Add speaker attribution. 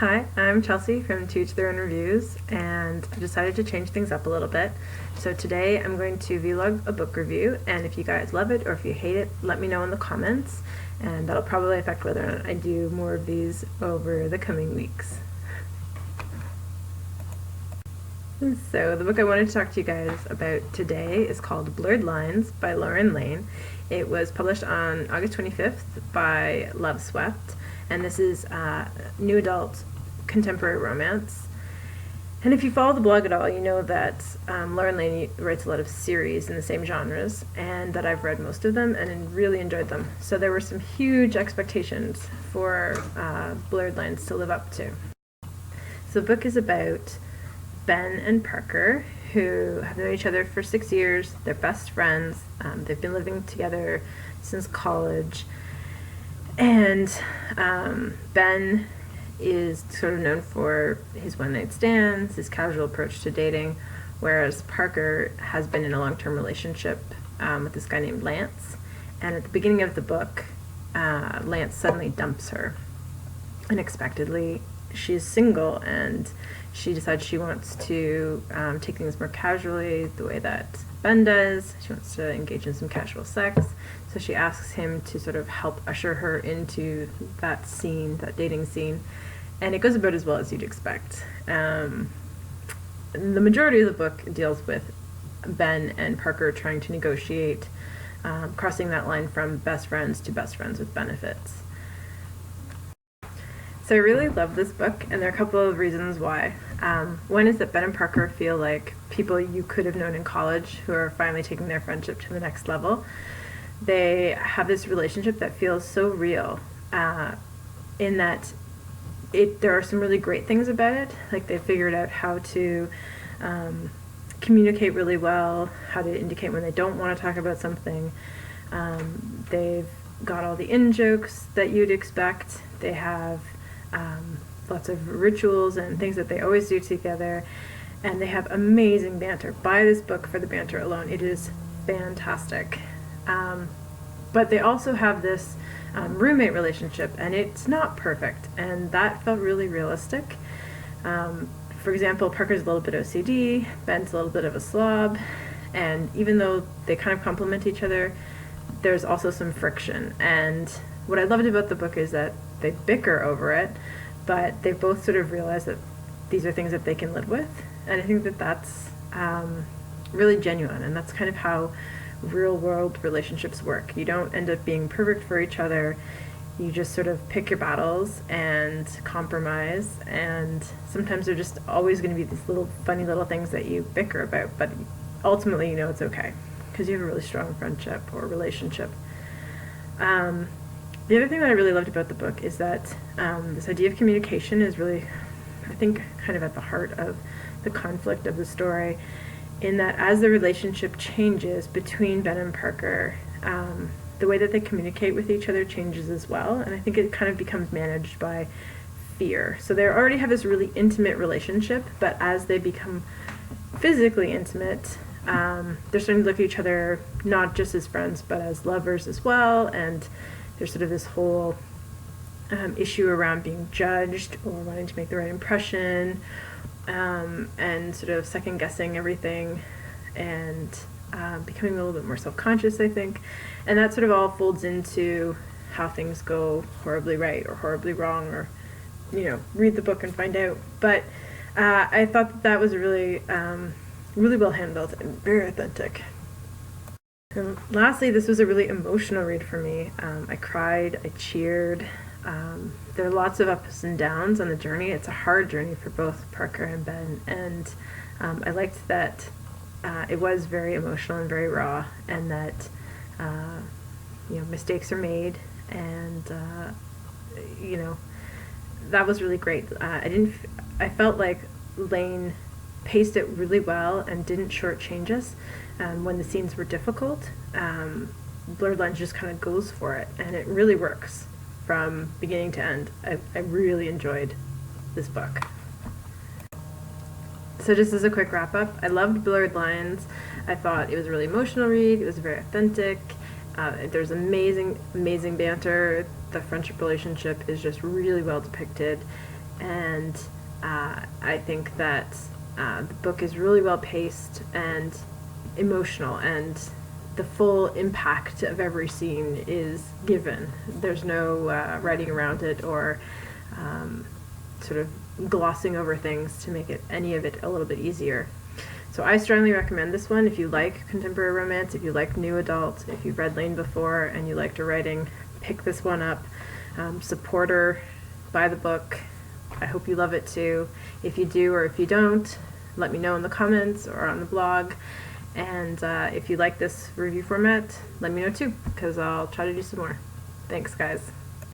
Speaker 1: Hi, I'm Chelsea from To Each Their Own Reviews, and I decided to change things up a little bit. So today I'm going to vlog a book review, and if you guys love it or if you hate it, let me know in the comments, and that'll probably affect whether or not I do more of these over the coming weeks. So the book I wanted to talk to you guys about today is called Blurred Lines by Layne. It was published on August 25th by Loveswept, and this is new adult contemporary romance. And if you follow the blog at all, you know that Layne writes a lot of series in the same genres, and that I've read most of them and really enjoyed them. So there were some huge expectations for Blurred Lines to live up to. So the book is about Ben and Parker, who have known each other for 6 years. They're best friends. They've been living together since college. And Ben is sort of known for his one-night stands, his casual approach to dating, whereas Parker has been in a long-term relationship with this guy named Lance. And at the beginning of the book, Lance suddenly dumps her unexpectedly. She's single, and she decides she wants to take things more casually, the way that Ben does. She wants to engage in some casual sex, so she asks him to sort of help usher her into that scene, that dating scene, and it goes about as well as you'd expect. The majority of the book deals with Ben and Parker trying to negotiate crossing that line from best friends to best friends with benefits. So I really love this book, and there are a couple of reasons why. One is that Ben and Parker feel like people you could have known in college who are finally taking their friendship to the next level. They have this relationship that feels so real, in that there are some really great things about it. Like, they figured out how to communicate really well, how to indicate when they don't want to talk about something. They've got all the in-jokes that you'd expect. They have lots of rituals and things that they always do together, and they have amazing banter. Buy this book for the banter alone. It is fantastic. But they also have this roommate relationship, and it's not perfect, and that felt really realistic. For example, Parker's a little bit OCD, Ben's a little bit of a slob, and even though they kind of complement each other, there's also some friction. And what I loved about the book is that they bicker over it, but they both sort of realize that these are things that they can live with, and I think that that's really genuine, and that's kind of how real-world relationships work. You don't end up being perfect for each other. You just sort of pick your battles and compromise, and sometimes they're just always going to be these little funny little things that you bicker about, but ultimately you know it's okay because you have a really strong friendship or relationship. The other thing that I really loved about the book is that this idea of communication is really, I think, kind of at the heart of the conflict of the story, in that as the relationship changes between Ben and Parker, the way that they communicate with each other changes as well, and I think it kind of becomes managed by fear. So they already have this really intimate relationship, but as they become physically intimate, they're starting to look at each other not just as friends, but as lovers as well, and there's sort of this whole issue around being judged or wanting to make the right impression, and sort of second-guessing everything, and becoming a little bit more self-conscious, I think. And that sort of all folds into how things go horribly right or horribly wrong, or, read the book and find out. But I thought that was really, really well handled and very authentic. And lastly, this was a really emotional read for me. I cried, I cheered. There are lots of ups and downs on the journey. It's a hard journey for both Parker and Ben, and I liked that it was very emotional and very raw, and that mistakes are made, and that was really great. I felt like Layne paced it really well and didn't shortchange us when the scenes were difficult. Blurred Lines just kind of goes for it, and it really works from beginning to end. I really enjoyed this book. So just as a quick wrap up, I loved Blurred Lines. I thought it was a really emotional read. It was very authentic. There's amazing banter. The friendship relationship is just really well depicted. and I think that the book is really well paced and emotional, and the full impact of every scene is given. There's no writing around it or sort of glossing over things to make any of it a little bit easier. So I strongly recommend this one if you like contemporary romance, if you like new adult, if you've read Layne before and you liked her writing, pick this one up. Support her, buy the book. I hope you love it too. If you do or if you don't, let me know in the comments or on the blog. And if you like this review format, let me know too, because I'll try to do some more. Thanks, guys.